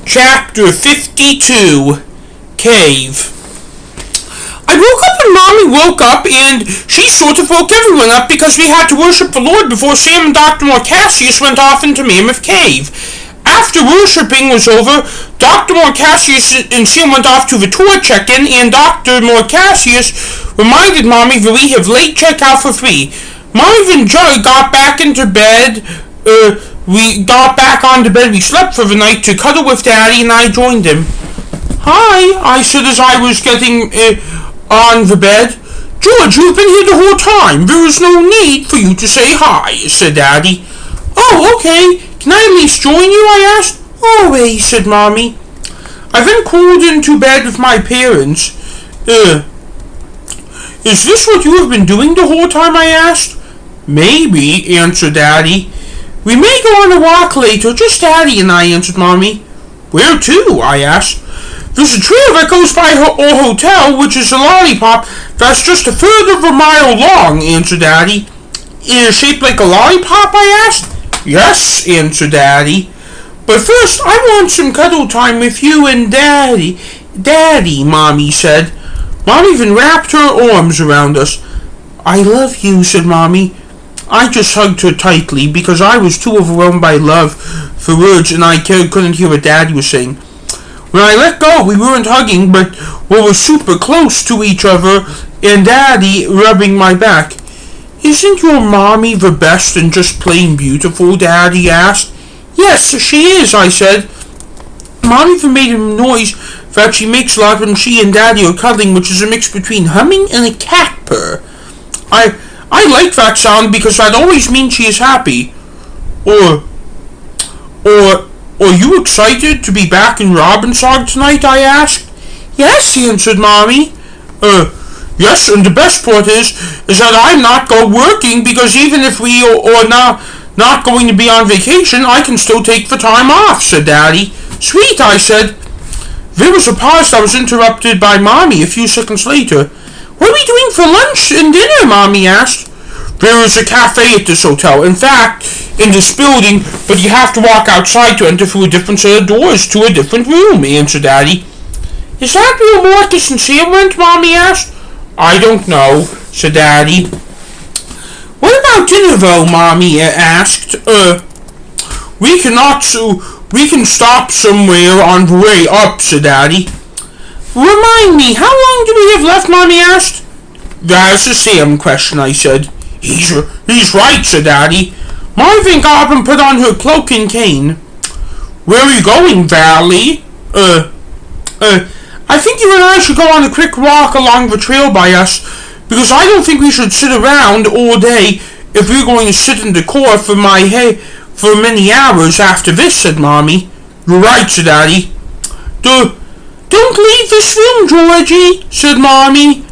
Chapter 52, Cave. I woke up when Mommy woke up, and she sort of woke everyone up because we had to worship the Lord before Sam and Dr. Morcassius went off into Mammoth Cave. After worshiping was over, Dr. Morcassius and Sam went off to the tour check-in, and Dr. Morcassius reminded Mommy that we have late checkout for free. Mommy and Joe got back into bed. We got back onto bed. We slept for the night to cuddle with Daddy, and I joined him. Hi, I said as I was getting on the bed. George, you've been here the whole time. There is no need for you to say hi, said Daddy. Oh, okay. Can I at least join you, I asked. Always, said Mommy. I then crawled into bed with my parents. Is this what you have been doing the whole time, I asked. Maybe, answered Daddy. We may go on a walk later, just Daddy and I, answered Mommy. Where to? I asked. There's a trail that goes by our hotel, which is a lollipop that's just a third of a mile long, answered Daddy. Is it shaped like a lollipop? I asked. Yes, answered Daddy. But first, I want some cuddle time with you and Daddy. Daddy, Mommy said. Mommy even wrapped her arms around us. I love you, said Mommy. I just hugged her tightly because I was too overwhelmed by love for words and I couldn't hear what Daddy was saying. When I let go, we weren't hugging, but we were super close to each other and Daddy rubbing my back. Isn't your Mommy the best and just plain beautiful? Daddy asked. Yes, she is, I said. Mommy even made a noise that she makes a lot when she and Daddy are cuddling, which is a mix between humming and a cat purr. I like that sound because that always means she is happy. Are you excited to be back in Robbinsog tonight? I asked. Yes, answered Mommy. Yes, and the best part is that I'm not working because even if we are not going to be on vacation, I can still take the time off, said Daddy. Sweet, I said. There was a pause that was interrupted by Mommy a few seconds later. What are we doing for lunch and dinner? Mommy asked. There is a cafe at this hotel. In fact, in this building, but you have to walk outside to enter through a different set of doors to a different room, answered Daddy. Is that where Marcus and Sam went? Mommy asked. I don't know, said Daddy. What about dinner, though? Mommy asked. We can stop somewhere on the way up, said Daddy. Remind me, how long do we have left? Mommy asked. That's a Sam question, I said. He's right, said Daddy. Marvin got up and put on her cloak and cane. Where are you going, Valley? I think you and I should go on a quick walk along the trail by us, because I don't think we should sit around all day if we're going to sit in the car for many hours after this, said Mommy. You're right, said Daddy. Don't leave this room, Georgie, said Mommy.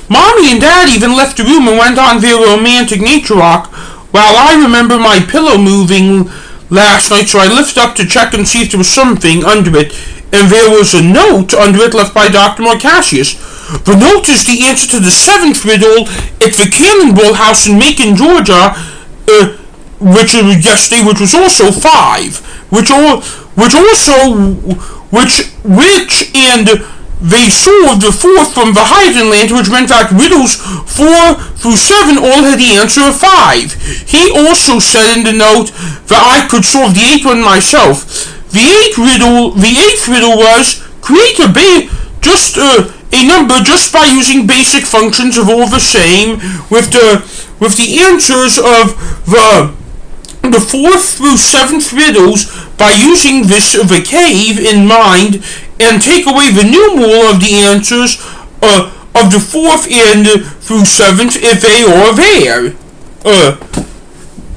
Mommy and Daddy then left the room and went on their romantic nature walk, while I remember my pillow moving last night, so I lifted up to check and see if there was something under it, and there was a note under it left by Dr. Morcassius. The note is the answer to the 7th riddle at the Cannonball House in Macon, Georgia, which was also 5, and they solved the 4th from the Hidden Land, which meant that riddles 4 through 7 all had the answer of 5. He also said in the note that I could solve the 8th one myself. The 8th riddle was create a number just by using basic functions of all the same, with the answers of the 4th through 7th riddles by using the cave in mind, and take away the numeral of the answers of the 4th and through 7th if they are there.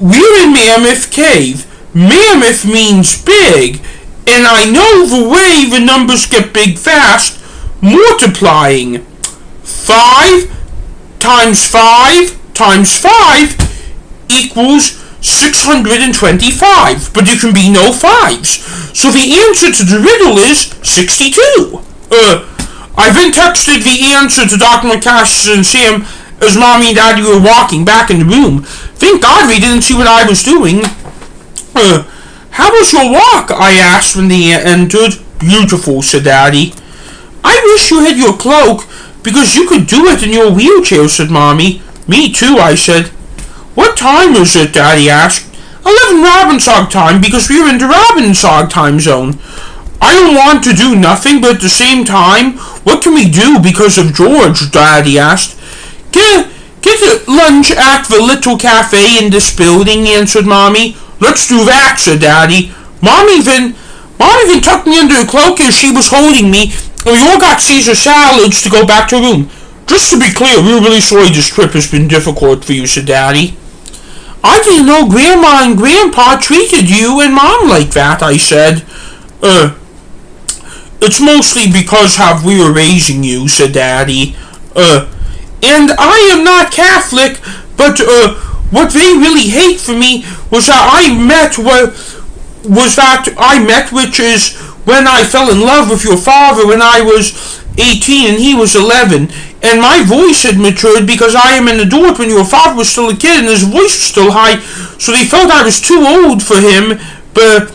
We're in Mammoth Cave. Mammoth means big, and I know the way the numbers get big fast, multiplying. 5 times 5 times 5 equals 625, but there can be no 5s. So the answer to the riddle is 62. I then texted the answer to Dr. Morcassius and Sam as Mommy and Daddy were walking back in the room. Thank God they didn't see what I was doing. How was your walk? I asked when they entered. Beautiful, said Daddy. I wish you had your cloak, because you could do it in your wheelchair, said Mommy. Me too, I said. What time is it? Daddy asked. 11 Robbinsog time, because we are in the Robbinsog time zone. I don't want to do nothing, but at the same time, what can we do because of George? Daddy asked. Get a lunch at the little cafe in this building, answered Mommy. Let's do that, said Daddy. Mom even tucked me under her cloak as she was holding me, and we all got Caesar salads to go back to room. Just to be clear, we're really sorry this trip has been difficult for you, said Daddy. I didn't know Grandma and Grandpa treated you and Mom like that, I said. It's mostly because how we were raising you, said Daddy. And I am not Catholic, but, what they really hate for me was that which is when I fell in love with your father when I was 18 and he was 11, and my voice had matured because I am an adult when your father was still a kid and his voice was still high, so they felt I was too old for him, but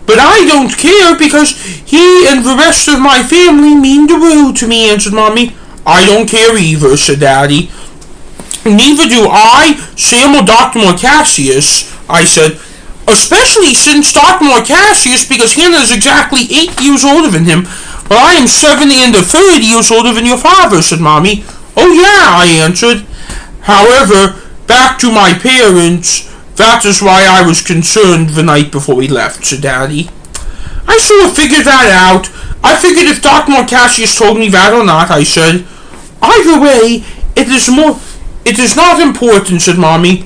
I don't care because he and the rest of my family mean the world to me, answered Mommy. I don't care either, said Daddy. Neither do I, Sam, or Dr. Morcassius, I said. Especially since Dr. Morcassius, because Hannah is exactly 8 years older than him, while I am 70 and 30 years older than your father, said Mommy. Oh yeah, I answered. However, back to my parents, that is why I was concerned the night before we left, said Daddy. I sort of figured that out. I figured if Dr. Morcassius told me that or not, I said. Either way, it is not important, said Mommy.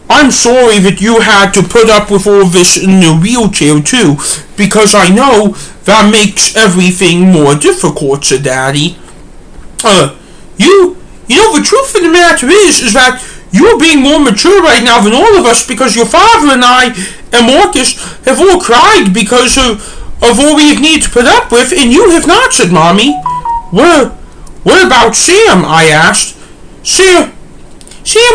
I'm sorry that you had to put up with all this in the wheelchair too, because I know that makes everything more difficult, said Daddy. You know, the truth of the matter is that you're being more mature right now than all of us, because your father and I and Marcus have all cried because of all we have needed to put up with, and you have not, said Mommy. What about Sam? I asked. Sam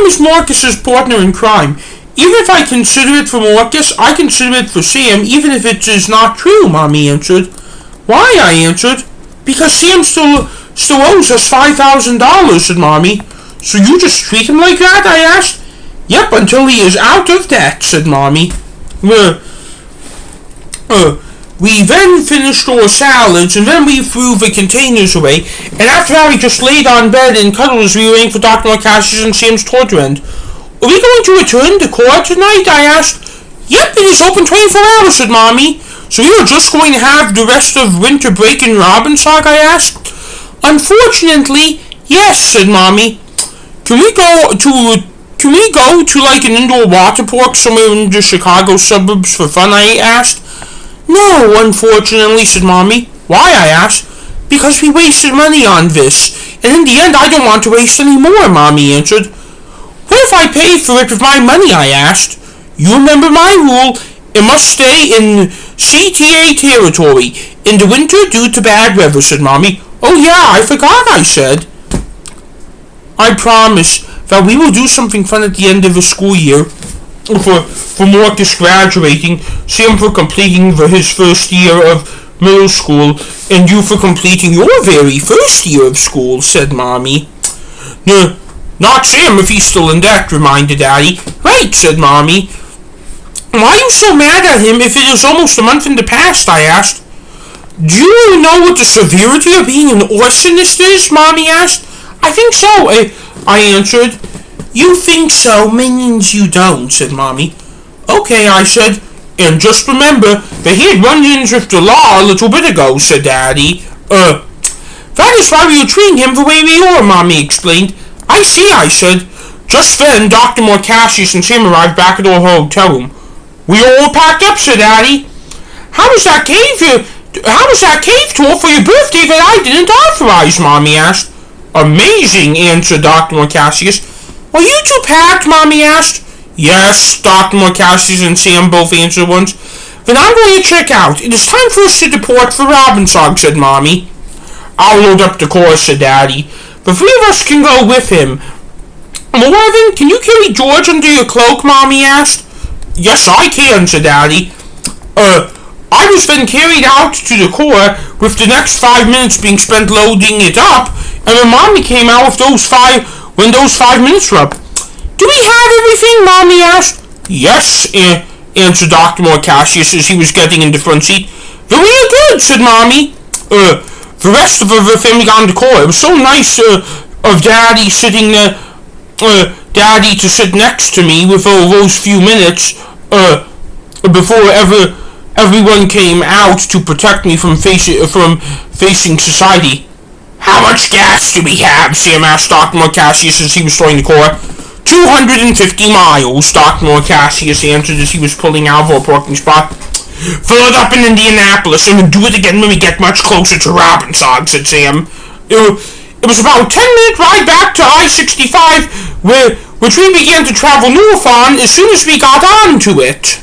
is Marcus's partner in crime. Even if I consider it for Marcus, I consider it for Sam, even if it is not true, Mommy answered. Why? I answered. Because Sam still owes us $5,000, said Mommy. So you just treat him like that? I asked. Yep, until he is out of debt, said Mommy. We then finished our salads, and then we threw the containers away, and after that we just laid on bed and cuddled as we were waiting for Dr. Morcassius and Sam's tour to end. Are we going to return to court tonight? I asked. Yep, it is open 24 hours, said Mommy. So you're just going to have the rest of winter break in Robbinsog? I asked. Unfortunately, yes, said Mommy. Can we go to like an indoor water park somewhere in the Chicago suburbs for fun? I asked. No, unfortunately, said Mommy. Why? I asked. Because we wasted money on this, and in the end I don't want to waste any more, Mommy answered. What if I pay for it with my money? I asked. You remember my rule. It must stay in CTA territory in the winter due to bad weather, said Mommy. Oh yeah, I forgot, I said. I promise that we will do something fun at the end of the school year. For Marcus graduating, Sam for completing his first year of middle school, and you for completing your very first year of school, said Mommy. No, not Sam if he's still in debt, reminded Daddy. Right, said Mommy. Why are you so mad at him if it is almost a month in the past? I asked. Do you know what the severity of being an arsonist is? Mommy asked. I think so, I answered. You think so means you don't, said Mommy. Okay, I said, and just remember that he had run-ins with the law a little bit ago, said Daddy. That is why we were treating him the way we are, Mommy explained. I see, I said. Just then, Dr. Morcassius and Sam arrived back at our hotel room. We are all packed up, said Daddy. How was that cave tour for your birthday that I didn't authorize? Mommy asked. Amazing, answered Dr. Morcassius. Are you two packed? Mommy asked. Yes, Dr. Morcassius and Sam both answered once. Then I'm going to check out. It is time for us to depart for Robbinsog, said Mommy. I'll load up the car, said Daddy. The three of us can go with him. Marvin, can you carry George under your cloak? Mommy asked. Yes, I can, said Daddy. I was then carried out to the car, with the next 5 minutes being spent loading it up, and when Mommy came out with when those 5 minutes were up. Do we have everything? Mommy asked. Yes, answered Dr. Morcassius as he was getting in the front seat. Very good, said Mommy. The rest of the family got in the car. It was so nice of Daddy Daddy to sit next to me with all those few minutes before everyone came out to protect me from facing society. How much gas do we have? Sam asked Dr. Morcassius as he was starting the car. 250 miles, Dr. Morcassius answered as he was pulling out of our parking spot. Fill it up in Indianapolis and we'll do it again when we get much closer to Robbinsog, said Sam. It was about a 10-minute ride back to I-65, which we began to travel north on as soon as we got onto it.